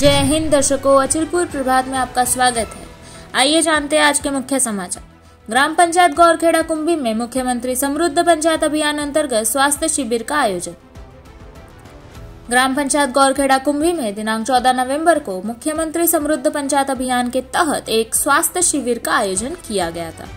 जय हिंद दर्शकों, अचिलपुर प्रभात में आपका स्वागत है। आइए जानते हैं आज के मुख्य समाचार। ग्राम पंचायत गौरखेड़ा कुंभी में मुख्यमंत्री समृद्ध पंचायत अभियान अंतर्गत स्वास्थ्य शिविर का आयोजन। ग्राम पंचायत गौरखेड़ा कुंभी में दिनांक 14 नवंबर को मुख्यमंत्री समृद्ध पंचायत अभियान के तहत एक स्वास्थ्य शिविर का आयोजन किया गया था।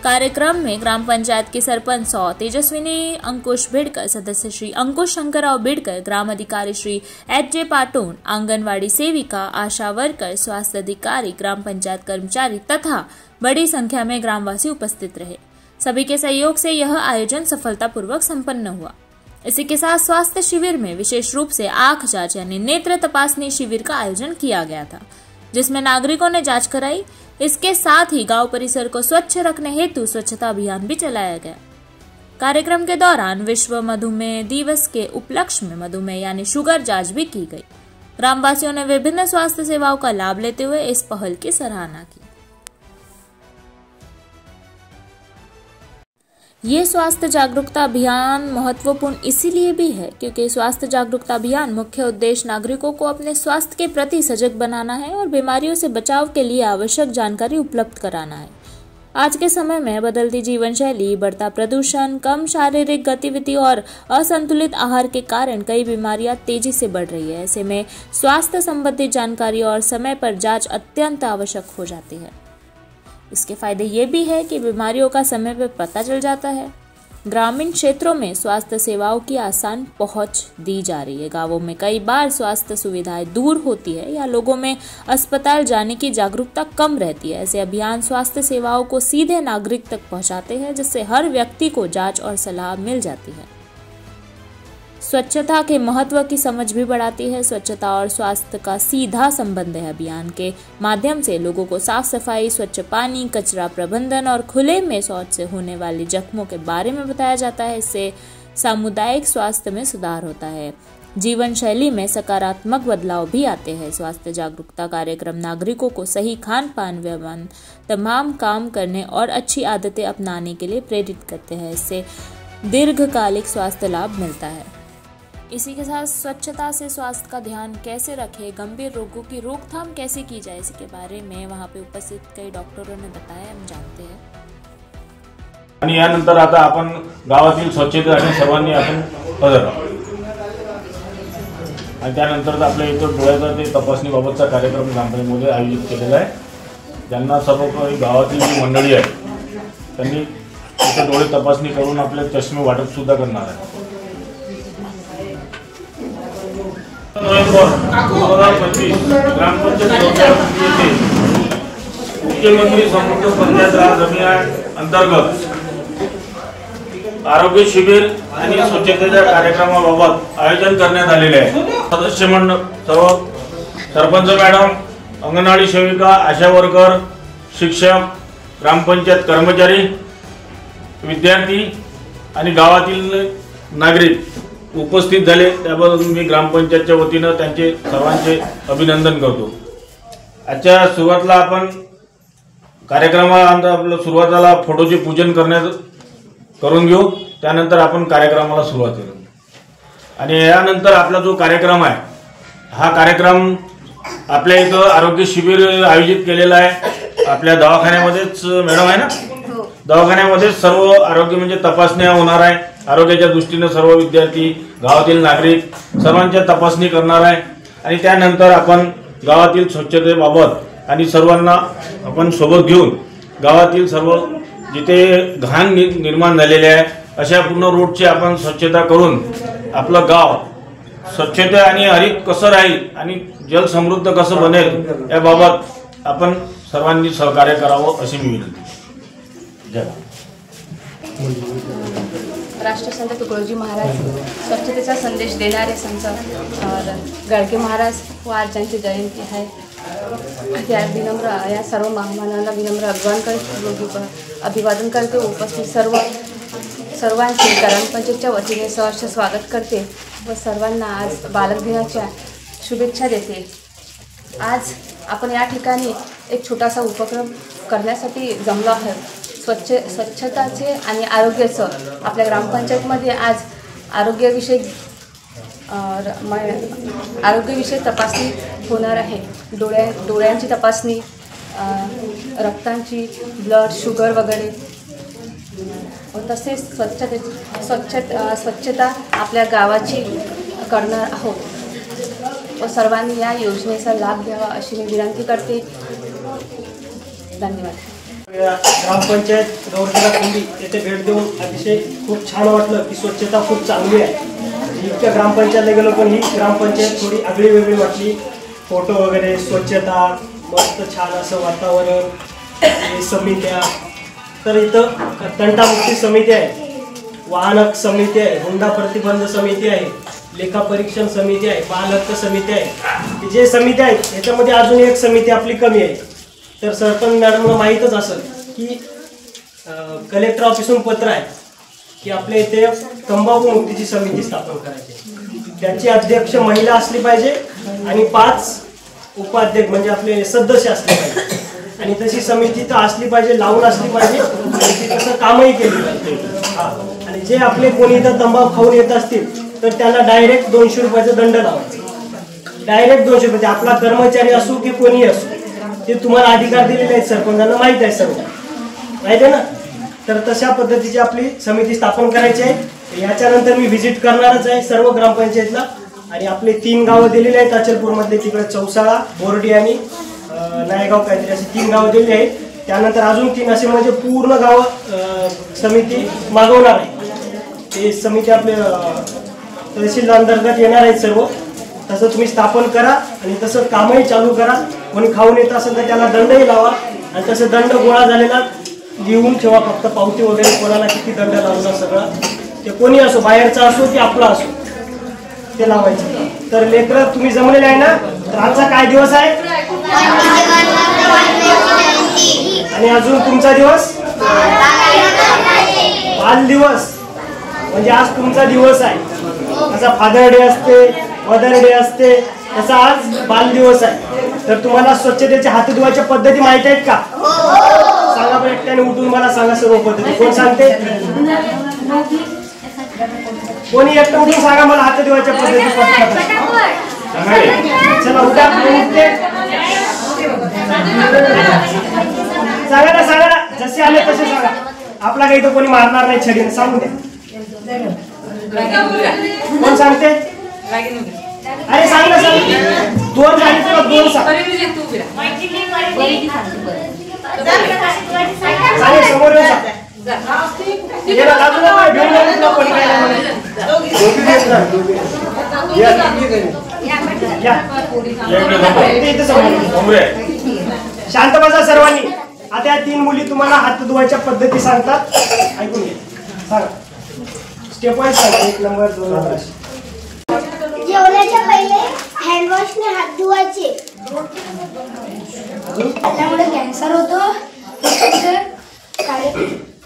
कार्यक्रम में ग्राम पंचायत की सरपंच सौ तेजस्विनी अंकुश भिड़कर, सदस्य श्री अंकुश शंकरराव भिड़कर, ग्राम अधिकारी श्री एच.जे. पाटोन, आंगनवाड़ी सेविका, आशा वर्कर, स्वास्थ्य अधिकारी, ग्राम पंचायत कर्मचारी तथा बड़ी संख्या में ग्रामवासी उपस्थित रहे। सभी के सहयोग से यह आयोजन सफलतापूर्वक संपन्न हुआ। इसी के साथ स्वास्थ्य शिविर में विशेष रूप से आंख जांच यानी नेत्र तपासनी शिविर का आयोजन किया गया था, जिसमें नागरिकों ने जांच कराई। इसके साथ ही गांव परिसर को स्वच्छ रखने हेतु स्वच्छता अभियान भी चलाया गया। कार्यक्रम के दौरान विश्व मधुमेह दिवस के उपलक्ष्य में मधुमेह यानी शुगर जांच भी की गई। ग्रामवासियों ने विभिन्न स्वास्थ्य सेवाओं का लाभ लेते हुए इस पहल की सराहना की। ये स्वास्थ्य जागरूकता अभियान महत्वपूर्ण इसीलिए भी है क्योंकि स्वास्थ्य जागरूकता अभियान मुख्य उद्देश्य नागरिकों को अपने स्वास्थ्य के प्रति सजग बनाना है और बीमारियों से बचाव के लिए आवश्यक जानकारी उपलब्ध कराना है। आज के समय में बदलती जीवन शैली, बढ़ता प्रदूषण, कम शारीरिक गतिविधि और असंतुलित आहार के कारण कई बीमारियां तेजी से बढ़ रही है। ऐसे में स्वास्थ्य संबंधी जानकारी और समय पर जांच अत्यंत आवश्यक हो जाती है। इसके फायदे ये भी है कि बीमारियों का समय पर पता चल जाता है। ग्रामीण क्षेत्रों में स्वास्थ्य सेवाओं की आसान पहुंच दी जा रही है। गांवों में कई बार स्वास्थ्य सुविधाएं दूर होती है या लोगों में अस्पताल जाने की जागरूकता कम रहती है। ऐसे अभियान स्वास्थ्य सेवाओं को सीधे नागरिक तक पहुंचाते हैं, जिससे हर व्यक्ति को जांच और सलाह मिल जाती है। स्वच्छता के महत्व की समझ भी बढ़ाती है। स्वच्छता और स्वास्थ्य का सीधा संबंध है। अभियान के माध्यम से लोगों को साफ सफाई, स्वच्छ पानी, कचरा प्रबंधन और खुले में शौच से होने वाले जख्मों के बारे में बताया जाता है। इससे सामुदायिक स्वास्थ्य में सुधार होता है। जीवन शैली में सकारात्मक बदलाव भी आते हैं। स्वास्थ्य जागरूकता कार्यक्रम नागरिकों को सही खान पान, व्यायाम, तमाम काम करने और अच्छी आदतें अपनाने के लिए प्रेरित करते हैं। इससे दीर्घकालिक स्वास्थ्य लाभ मिलता है। इसी के साथ स्वच्छता से स्वास्थ्य का ध्यान कैसे रखें, गंभीर रोगों की रोकथाम कैसे की जाए, इसके बारे में वहां पे उपस्थित कई डॉक्टरों ने बताया। हम जानते हैं। आणि यानंतर आता आपण गावातील स्वच्छतेसाठी सर्वांनी आपण हजर राहू आणि त्यानंतर आपल्या इथं डोळ्याचा ते तपासणीबाबतचा कार्यक्रम ग्रामपंचायतीमध्ये आयोजित केलेला आहे। ज्यांना सर्व काही गावातील जी मंडळी आहे त्यांनी इथं डोळे तपासणी करून आपले चष्मे वाटप सुद्धा करणार आहे। मुख्यमंत्री समृद्ध पंचायत राज अभियान अंतर्गत आरोग्य शिबिर आणि स्वच्छतेच्या कार्यक्रमाबाबत आयोजन करण्यात आलेले आहे। सदस्य मंडळ सर्व सरपंच मॅडम, अंगणवाडी सेविका, आशा वर्कर, शिक्षक, ग्रामपंचायत कर्मचारी, विद्यार्थी आणि गावातील नागरिक उपस्थित झाले, त्याबद्दल मी ग्रामपंचायतच्या वतीने त्यांचे सर्वांचे अभिनंदन करतो। आजच्या सुरुवातीला आपण कार्यक्रमाला आपलं सुरुवातीला फोटोचे पूजन करून घेऊ, त्यानंतर आपण कार्यक्रमाला सुरुवात करू। आणि यानंतर आपला जो कार्यक्रम आहे, हा कार्यक्रम आपल्या इथं आरोग्य शिबिर आयोजित केलेला आहे। आपल्या दवाखान्यामध्येच मॅडम आहे ना, दवाखान्यामध्ये सर्व आरोग्य म्हणजे तपासण्या होणार आहे। आरोग्याच्या दृष्टीने सर्व विद्यार्थी, गावातील नागरिक सर्वांच्या तपासणी करणार आहे आणि त्यानंतर आपण गावातील स्वच्छतेबाबत आणि सर्वांना आपण सोबत घेऊन गावातील सर्व जिथे घाण निर्माण झालेले आहे अशा पूर्ण रोडची आपण स्वच्छता करून आपलं गाव स्वच्छता आणि हरित कसं राहील आणि जल समृद्ध कसं बनेल याबाबत आपण सर्वांनी सहकार्य करावं अशी मी विनंती। जय राष्ट्रसंत तुकडोजी महाराज स्वच्छतेचा संदेश देणारे संत गाडगे महाराज व आज त्यांची जयंती आहे। या सर्व महामानवांना विनम्र अभिवादन करते। उपस्थित सर्वांचे ग्रामपंचायतच्या वतीने सहर्ष स्वागत करते व सर्वांना आज बालक दिनाच्या शुभेच्छा देते। आज आपण या ठिकाणी एक छोटासा उपक्रम करण्यासाठी जमलो आहोत। स्वच्छताचे आणि आरोग्याचं आपल्या ग्रामपंचायतमध्ये आज आरोग्यविषयक तपासणी होणार आहे. डोळ्यांची तपासणी, रक्तांची, ब्लड शुगर वगैरे, तसेच स्वच्छता आपल्या गावाची करणार आहोत व सर्वांनी या योजनेचा लाभ घ्यावा अशी मी विनंती करते. धन्यवाद. ग्रामपंचायत गौरखेडा कुंभी येथे भेट देऊन अतिशय खूप छान वाटलं की स्वच्छता खूप चांगली आहे. इतक्या ग्रामपंचायतला गेलो पण ही ग्रामपंचायत थोडी आगळी वेगळी वाटली. फोटो वगैरे, स्वच्छता, मस्त छान असं वातावरण, समित्या, तर इथं तंटामुक्ती समिती आहे, वाहनक समिती आहे, हुंडा प्रतिबंध समिती आहे, लेखापरीक्षण समिती आहे, बाल हक्क समिती आहे. जे समिती आहेत याच्यामध्ये अजून एक समिती आपली कमी आहे. तर सरपंच मॅडमला माहीतच असेल की कलेक्टर ऑफिसून पत्र आहे की आपल्या इथे तंबाखू मुक्तीची समिती स्थापन करायची. त्याची अध्यक्ष महिला असली पाहिजे आणि 5 उपाध्यक्ष म्हणजे आपले सदस्य असले पाहिजे. आणि तशी समिती तर असली पाहिजे, लावून असली पाहिजे आणि ती तसं कामही केली पाहिजे. आणि जे आपले कोणी इथं तंबाखू खाऊन येत असतील तर त्यांना डायरेक्ट 200 रुपयाचा दंड लावायचा. डायरेक्ट 200 रुपये. आपला कर्मचारी असो की कोणी असो, ते तुम्हाला अधिकार दिलेले आहेत, सरपंचांना माहीत आहे, सर्व माहिती आहे ना. तर तशा पद्धतीची आपली समिती स्थापन करायची आहे. याच्यानंतर मी व्हिजिट करणारच आहे सर्व ग्रामपंचायतला. आणि आपले 3 गावं दिलेले आहेत अचलपूरमधले, तिकडे चौसाळा, बोर्डी आणि नायगाव काहीतरी अशी 3 गावं दिलेली आहेत. त्यानंतर अजून 3 असे म्हणजे पूर्ण गावं समिती मागवणार आहे. ते समिती आपल्या तहसील अंतर्गत येणार आहेत सर्व. तसं तुम्ही स्थापन करा आणि तसं कामही चालू करा. कोणी खाऊन येत असेल तर त्याला दंडही लावा आणि तसं दंड गोळा झालेला लिहून ठेवा. फक्त पावती वगैरे कोणाला किती दंड लावला सगळं ते कोणी असो, बाहेरचा असो की आपला असो, ते लावायचं. तर लेकरं तुम्ही जमलेले आहे ना. तर आजचा काय दिवस आहे आणि अजून तुमचा दिवस बाल दिवस, म्हणजे आज तुमचा दिवस आहे. असा फादर डे असते, मदर डे असते, तसा आज बाल दिवस आहे. तर तुम्हाला स्वच्छतेच्या हात धुवायच्या पद्धती माहित आहेत का? सांगा बरं, एकट्याने उठून मला सांगा सर्व पद्धती. कोण सांगते? कोणी एकटं उठून सांगा मला हात धुवायच्या पद्धती. चला उठा. सांगा ना, सांगा ना, जसे आले तसे सांगा. आपला काही तर कोणी मारणार नाही छडीने. सांगू द्या. कोण सांगते? अरे सांग ना, सांग. 2 सांगितलं, 2 सांग. समोर शांत बसा सर्वांनी. आता या 3 मुली तुम्हाला हात धुवायच्या पद्धती सांगतात, ऐकून घ्या. सांगा. स्टेप वाईज सांगा. 1 नंबर, 2 नंबर. जेवणाच्या पहिले हँडवॉशने हात धुवायचे. त्यामुळे कॅन्सर होतो,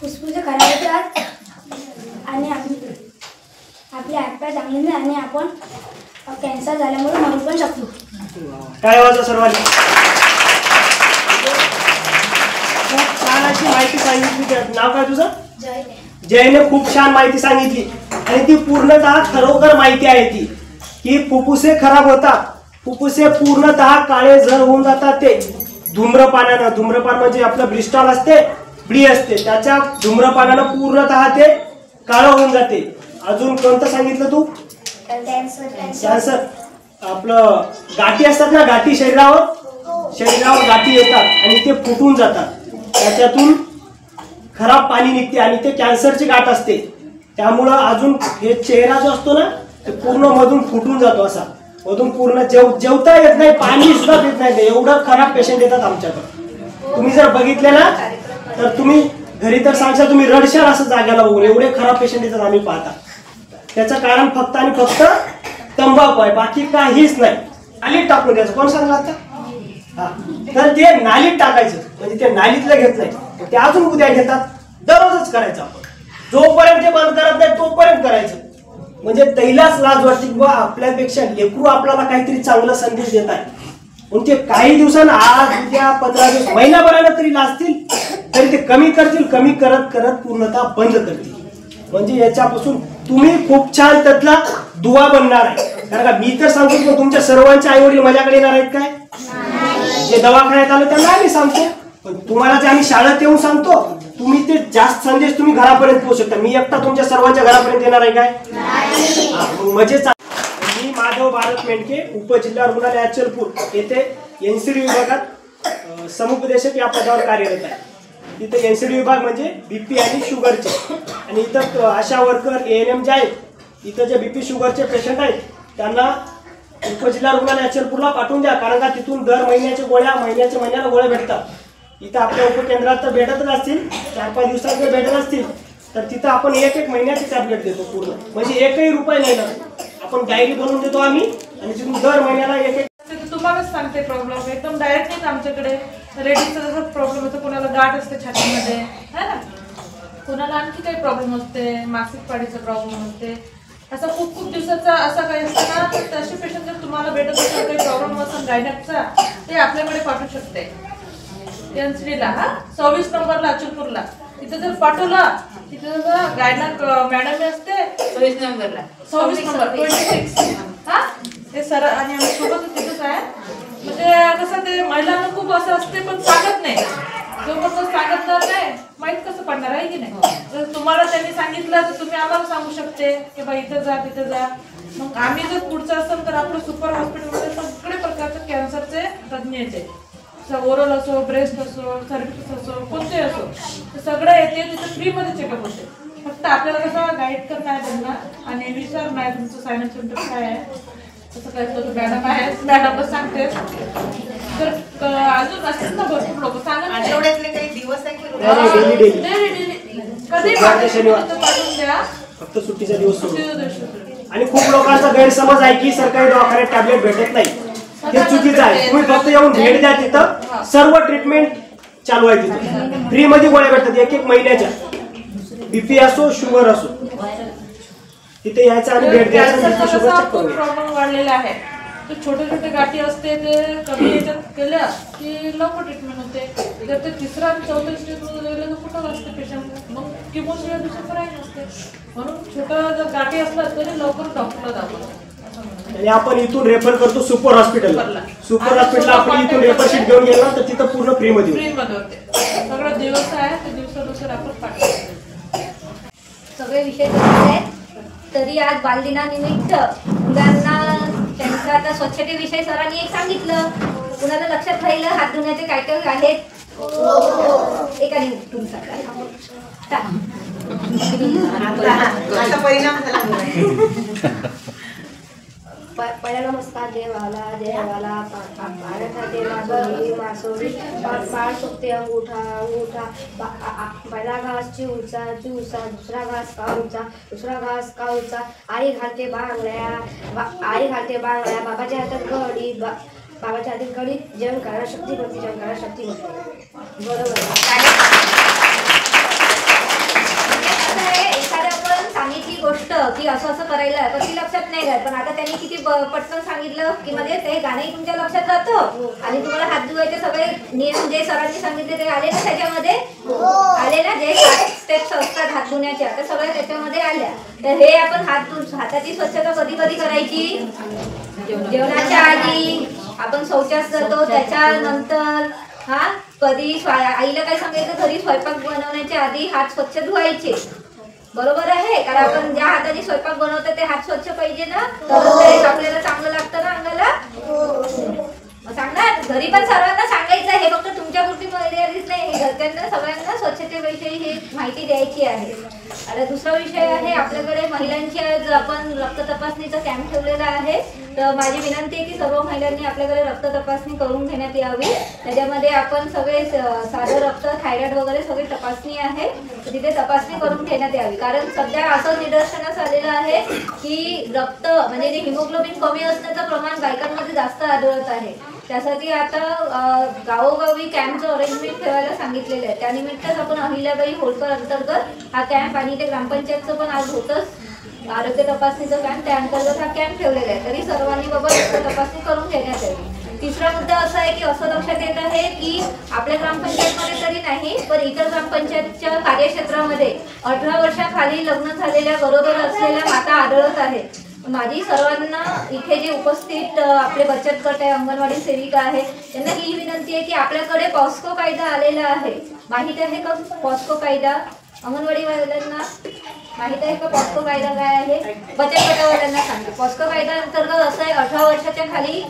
फुफ्फुसे खराब होतात आणि आपले हातपाय चांगले नाही आणि आपण कॅन्सर झाल्यामुळे मरू पण शकतो. काय वाजवा सर्वांनी. खूप छान अशी माहिती सांगितली. नाव काय तुझं? जयने खूप छान माहिती सांगितली आणि ती पूर्णतः खरोखर माहिती आहे ती की फुफ्फुसे खराब होतात, फुफ्फुसे पूर्णतः काळे जर होऊन जातात ते धूम्रपानानं. धूम्रपान म्हणजे आपलं ब्रिस्टॉल असते, ब्डी असते, त्याच्या धूम्रपानानं पूर्णतः ते काळं होऊन जाते. अजून कोणतं सांगितलं तू? कॅन्सर. आपलं गाठी असतात ना, गाठी शरीरावर गाठी येतात आणि ते फुटून जातात. त्याच्यातून खराब पाणी निघते आणि ते कॅन्सरची गाठ असते. त्यामुळं अजून हे चेहरा जो असतो ना ते पूर्ण मधून फुटून जातो. असा मधून पूर्ण जेवता येत नाही, पाणी सुद्धा पित नाही. एवढं खराब पेशंट येतात आमच्याकडे. तुम्ही जर बघितले ना तर तुम्ही घरी तर सांगशाल तुम्ही रडशाल असं जाग्याला बघून. एवढे खराब पेशंट येतात आम्ही पाहता. त्याचं कारण फक्त आणि फक्त तंबाखू आहे, बाकी काहीच नाही. नालीत टाकून द्यायचं. कोण सांगला आता? हा, तर ते नालीत टाकायचं म्हणजे ते नालीतलं घेत नाही, ते अजून उद्या घेतात. दररोजच करायचं आपण. जोपर्यंत ते बंद करत नाही तोपर्यंत करायचं. म्हणजे तैलाच लाज वाटते की आपल्यापेक्षा लेकरू आपल्याला काहीतरी चांगला संदेश देत आहे. पण ते काही दिवसांना, आज उद्या 15 दिवस, महिनाभराला तरी लाजतील, तरी ते कमी करतील. कमी करत करत पूर्णतः बंद करतील. म्हणजे याच्यापासून तुम्ही खूप छान त्यातला दुवा बनणार आहे. कारण का मी तर सांगतो, पण तुमच्या सर्वांचे आई वडील माझ्याकडे येणार आहेत काय? जे दवाखान्यात आलं त्यांना आम्ही सांगतो, पण तुम्हाला जे आम्ही शाळेत येऊन सांगतो, तुम्ही ते जास्त संदेश तुम्ही घरापर्यंत पोहोचू शकता. मी एकटा तुमच्या सर्वांच्या घरापर्यंत येणार आहे काय? मजेच. मी माधव भारत मेंढके, उपजिल्हा रुग्णालय अचलपूर येथे एनसीडी विभागात समुपदेशक या पदावर कार्यरत आहे. इथं एनसीडी विभाग म्हणजे बीपी आणि शुगरचे, आणि इथं आशा वर्कर ANM जे आहेत, इथं जे बीपी शुगरचे पेशंट आहेत त्यांना उपजिल्हा रुग्णालय अचलपूरला पाठवून द्या, कारण का तिथून दर महिन्याच्या गोळ्या महिन्याला गोळ्या भेटतात. इथं आपल्या उपकेंद्रात तर भेटतच असतील, 4-5 दिवसात जर भेटत असतील तर तिथं आपण 1-1 महिन्याची टॅबलेट देतो पूर्ण, म्हणजे 1ही रुपये नाही लागत. आपण डायरी बनवून देतो आम्ही, आणि तिथून दर महिन्याला 1-1. तुम्हालाच सांगते प्रॉब्लेम एकदम डायरेक्ट नाही आमच्याकडे. लेडीजचा जसा प्रॉब्लेम होतो, कोणाला गाठ असते छातीमध्ये है ना, कोणाला आणखी काही प्रॉब्लेम असते, मासिक पाळीचा प्रॉब्लेम असते, असा खूप खूप दिवसाचा असा काही असतं ना, तर तसे पेशंट जर तुम्हाला भेटत असेल काही प्रॉब्लेम असेल गायनॅकचा, ते आपल्याकडे पाठवू शकते एनसीडीला. 26 नंबरला अचलपूरला. तिथं जर पाठवला, तिथं जर गायनॅक मॅडम असते 26 नंबर 26 हा, ते सर आणि आम्ही सोबतच तिथंच आहे. म्हणजे कसं ते महिलांना खूप असं असते, पण सांगत नाही. जोपर्यंत सांगतणार नाही, माहीत कसं पडणार आहे की नाही. जर तुम्हाला त्यांनी सांगितलं तर तुम्ही आम्हाला सांगू शकते की बा इथं जा तिथं जा. मग आम्ही जर पुढचं असेल तर आपलं सुपर हॉस्पिटलमध्ये सगळे प्रकारचे कॅन्सरचे तज्ज्ञ येते. ओरल असो, ब्रेस्ट असो, सर्व्हिक्स असो, कोणते असो, ते सगळं येते. तिथं फ्रीमध्ये चेकअप होते. फक्त आपल्याला कसं गाईड करणं आहे त्यांना, आणि विचारणं आहे तुमचं सायन्स सेंटर काय आहे, तसं काय तर मॅडम आहे, मॅडमला सांगते. तर अजून असतील ना भरपूर लोक सांगा. आठवड्यातले काही दिवस आहे कधी पाठवून द्या, फक्त सुट्टीचा दिवस सोडून. आणि खूप लोकांचा गैरसमज आहे की सरकारी दवाखान्यात टॅबलेट भेटत नाही, हे चुकीचं आहे. तुम्ही फक्त येऊन भेट द्या, तिथं सर्व ट्रीटमेंट चालू आहे. तिथं फ्रीमध्ये गोळ्या भेटतात 1-1 महिन्याच्या, बीपी असो शुगर असो. तिथे यायचं आणि भेट द्यायचं. शुगर चेक करून प्रॉब्लेम वाढलेला आहे. ते छोटे छोटे गाठी असते, ते कमी याच्यात केल्या की लवकर ट्रीटमेंट होते. जर ते 3रा आणि 4थ्या स्टेजमध्ये गेले तर कुठं असते पेशंट, मग किमोशिवाय दुसरं करायला नसते. म्हणून छोटं जर गाठी असलं तरी लवकर डॉक्टरला दाखवतो. आणि आपण इथून रेफर करतो सुपर हॉस्पिटलला. सुपर हॉस्पिटलला आपण इथून रेफर शीट घेऊन गेलो तर तिथं पूर्ण फ्रीमध्ये होते. सगळं दिवस आहे, ते दिवसानुसार आपण पाठवतो. सगळे विषय तसेच आहेत. तरी आज बालदिनानिमित्त मुलांना त्यांचा आता स्वच्छतेविषयी सरांनी एक सांगितलं. कुणाला लक्षात राहिलं हात धुण्याचे काय काय आहेत? एकाने उठून सांगा. परिणाम झाला. पहिला नमस्कार देवाला देवाला पाण्याचा देवा गरी मासोरी पाळ सोपते अंगूठा पहिला घास चिवचा दुसरा घास काऊचा आई घालते बांगड्या बाबाच्या हातात घडी जेवण करा शक्ती होती बरोबर. सांगितली गोष्ट की असं असं करायला तर ती लक्षात नाही राहत, पण आता त्यांनी किती पटकन सांगितलं की म्हणजे ते गाणंही तुमच्या लक्षात राहतं, आणि तुम्हाला हात धुवायचे सगळे नियम जे सरांनी सांगितले ते आले ना त्याच्यामध्ये, आले ना जे स्टेप्स असतात हात धुण्याच्या, त्या सगळ्या त्याच्यामध्ये आल्या. तर हे आपण हाताची स्वच्छता कधी कधी करायची? जेवणाच्या आधी, आपण शौचास जातो त्याच्यानंतर, कधी आईला काय सांगायचं, घरी स्वयंपाक बनवण्याच्या आधी हात स्वच्छ धुवायचे. बरोबर आहे, कारण आपण ज्या हाताने स्वयंपाक बनवतो ते हात स्वच्छ पाहिजे ना, तर आपल्याला चांगलं लागतं ना अंगाला. सांगणार घरी पण सर्वांना सांगायचं, हे फक्त तुमच्या पुरती मर्यादित नाही, घरच्यांना सगळ्यांना स्वच्छतेविषयी हे माहिती द्यायची आहे. आता दुसरा विषय आहे आपल्याकडे महिलांची, आज आपण रक्त तपासणीचा कॅम्प ठेवलेला आहे. तर माझी विनंती आहे की सर्व महिलांनी आपल्याकडे रक्त तपासणी करून घेण्यात यावी. त्याच्यामध्ये आपण सगळे साधं रक्त, थायरॉइड वगैरे सगळी तपासणी आहे, तर तिथे तपासणी करून घेण्यात यावी. कारण सध्या असं निदर्शनास आलेलं आहे की रक्त म्हणजे हिमोग्लोबिन कमी असण्याचं प्रमाण बायकांमध्ये जास्त आढळत आहे. त्यासाठी आता गावोगावी कॅम्पचं अरेंजमेंट ठेवायला सांगितलेलं आहे. त्यानिमित्तच आपण अहिल्याबाई होळकर अंतर्गत हा कॅम्प, आणि ते ग्रामपंचायतचं पण आज होतंच आरोग्य तपासणीचं कॅम्प, त्या अंतर्गत हा कॅम्प ठेवलेला आहे. तरी सर्वांनी बाबा रक्त तपासणी करून घेण्यात यावी. तिसरा मुद्दा असा आहे की असं लक्षात येत आहे की आपल्या ग्रामपंचायतमध्ये तरी नाही, पण इतर ग्रामपंचायतच्या कार्यक्षेत्रामध्ये 18 वर्षाखाली लग्न झालेल्या गरोदर असलेल्या माता आढळत आहेत. माझी सर्वांना इथे जे उपस्थित आपले बचत गट आहे, अंगणवाडी सेविका आहे, त्यांना ही विनंती आहे की आपल्याकडे पॉस्को कायदा आलेला आहे. माहिती आहे का पॉस्को कायदा? अंगणवाडी वाल्यांना माहिती आहे का पॉस्को कायदा काय आहे? बचत गटावाल्यांना सांगा. पॉस्को कायदा अंतर्गत असं आहे, 18 वर्षाच्या खाली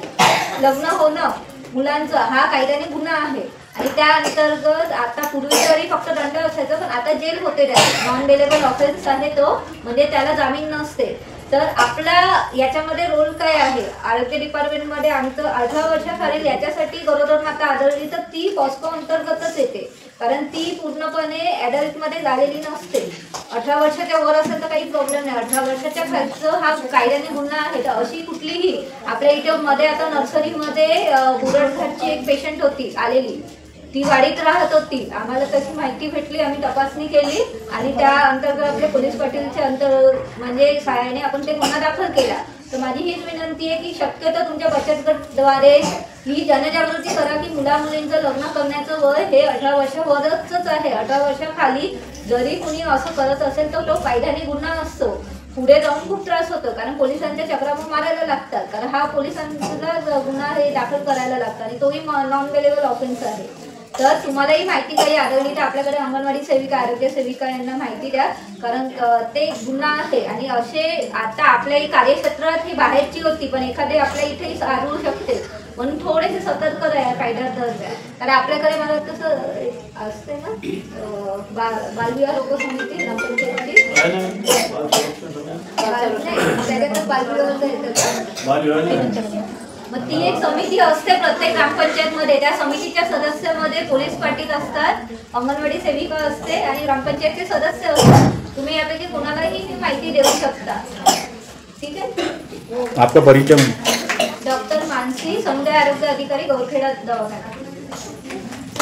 लग्न होणं मुलांचं हा कायद्याने गुन्हा आहे. आणि त्या अंतर्गत आता पूर्वी तरी फक्त दंड असायचा, पण आता जेल होते. त्याला नॉन बेलेबल ऑफेन्स आहे तो, म्हणजे त्याला जामीन नसते. तर आपला याच्यामध्ये रोल काय आहे? आरोग्य डिपार्टमेंटमध्ये आमचं 18 वर्षाखालील याच्यासाठी गरोदर माता आढळली तर ती पॉस्को अंतर्गतच येते, कारण ती पूर्णपणे ॲडल्टमध्ये झालेली नसते. 18 वर्षाच्या वर असेल तर काही प्रॉब्लेम नाही. 18 वर्षाच्या खालचं हा कायद्याने गुन्हा आहे. तर अशी कुठलीही आपल्या इथे मध्ये आता नर्सरीमध्ये बुरडघाटची एक पेशंट होती आलेली, ती वाडीत राहत होती. आम्हाला त्याची माहिती भेटली, आम्ही तपासणी केली आणि त्या अंतर्गत आपले पोलीस पाटीलच्या म्हणजे सहाय्याने आपण ते गुन्हा दाखल केला. तर माझी हीच विनंती आहे की शक्यतो तुमच्या बचत गटद्वारे ही जनजागृती करा की मुला मुलींचं लग्न करण्याचं वय हे 18 वर्षावरच आहे. 18 वर्षाखाली जरी कुणी असं करत असेल तर तो कायद्याने गुन्हा असतो. पुढे जाऊन खूप त्रास होतो, कारण पोलिसांच्या चक्रावर मारायला लागतात, कारण हा पोलिसांचा गुन्हा हे दाखल करायला लागतात आणि तोही नॉन बेलेबल ऑफेन्स आहे. तर तुम्हालाही माहिती काही आढळली तर आपल्याकडे अंगणवाडी सेविका, आरोग्य सेविका यांना माहिती द्या, कारण ते गुन्हा आहे. आणि असे आता आपल्या कार्यक्षेत्रात ही बाहेरची होती, पण एखादे आपल्या इथे आढळू शकते, म्हणून थोडेसे सतर्क राहा कायद्यात. कारण आपल्याकडे मला तसं असते ना बालविवाह लोक समिती त्याच्यात बालविवाह मग ती एक समिती असते प्रत्येक ग्रामपंचायतमध्ये. त्या समितीच्या सदस्यामध्ये पोलीस पाटील असतात, अंगणवाडी सेविका असते आणि ग्रामपंचायतचे सदस्य असतात. तुम्ही यापैकी कोणालाही माहिती देऊ शकता. ठीक आहे. आपका परिचय? डॉक्टर मानसी, समुदाय आरोग्य अधिकारी, गौरखेड़ा दवाखाना.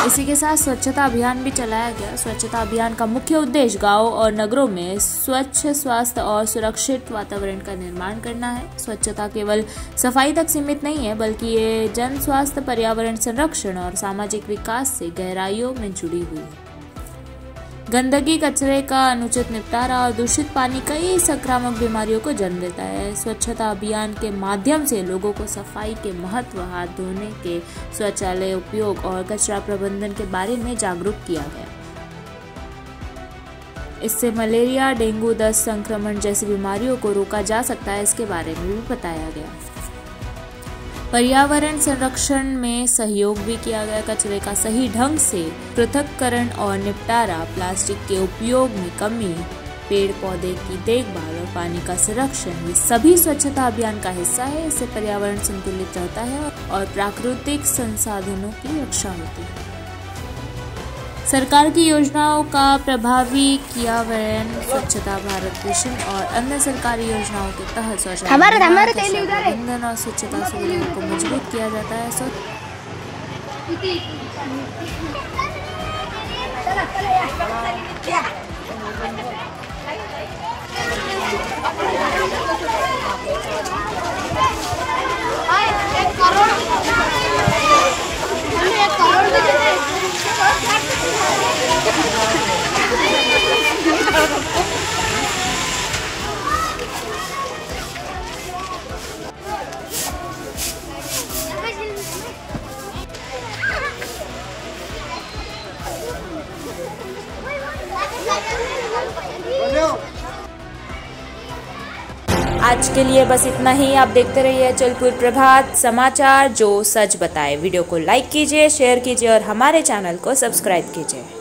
इसी के साथ स्वच्छता अभियान भी चलाया गया। स्वच्छता अभियान का मुख्य उद्देश्य गांव और नगरों में स्वच्छ, स्वास्थ्य और सुरक्षित वातावरण का निर्माण करना है। स्वच्छता केवल सफाई तक सीमित नहीं है, बल्कि ये जन स्वास्थ्य, पर्यावरण संरक्षण और सामाजिक विकास से गहराइयों में जुड़ी हुई है। गंदगी, कचरे का अनुचित निपटारा और दूषित पानी कई संक्रामक बीमारियों को जन्म देता है। स्वच्छता अभियान के माध्यम से लोगों को सफाई के महत्व, हाथ धोने के, शौचालय उपयोग और कचरा प्रबंधन के बारे में जागरूक किया गया। इससे मलेरिया, डेंगू, दस्त संक्रमण जैसी बीमारियों को रोका जा सकता है, इसके बारे में भी बताया गया। पर्यावरण संरक्षण में सहयोग भी किया गया। कचरे का सही ढंग से पृथक्करण और निपटारा, प्लास्टिक के उपयोग में कमी, पेड़ पौधे की देखभाल और पानी का संरक्षण, ये सभी स्वच्छता अभियान का हिस्सा है। इससे पर्यावरण संतुलित रहता है और प्राकृतिक संसाधनों की रक्षा होती है। सरकार की योजनाओं का प्रभावी क्रियान्वयन, स्वच्छता भारत मिशन और अन्य सरकारी योजनाओं के तहत शौचालय प्रबंधन और स्वच्छता सुविधाओं को मजबूत किया जाता है। आज के लिए बस इतना ही। आप देखते रहिए अचलपुर प्रभात समाचार, जो सच बताए। वीडियो को लाइक कीजिए, शेयर कीजिए और हमारे चैनल को सब्सक्राइब कीजिए।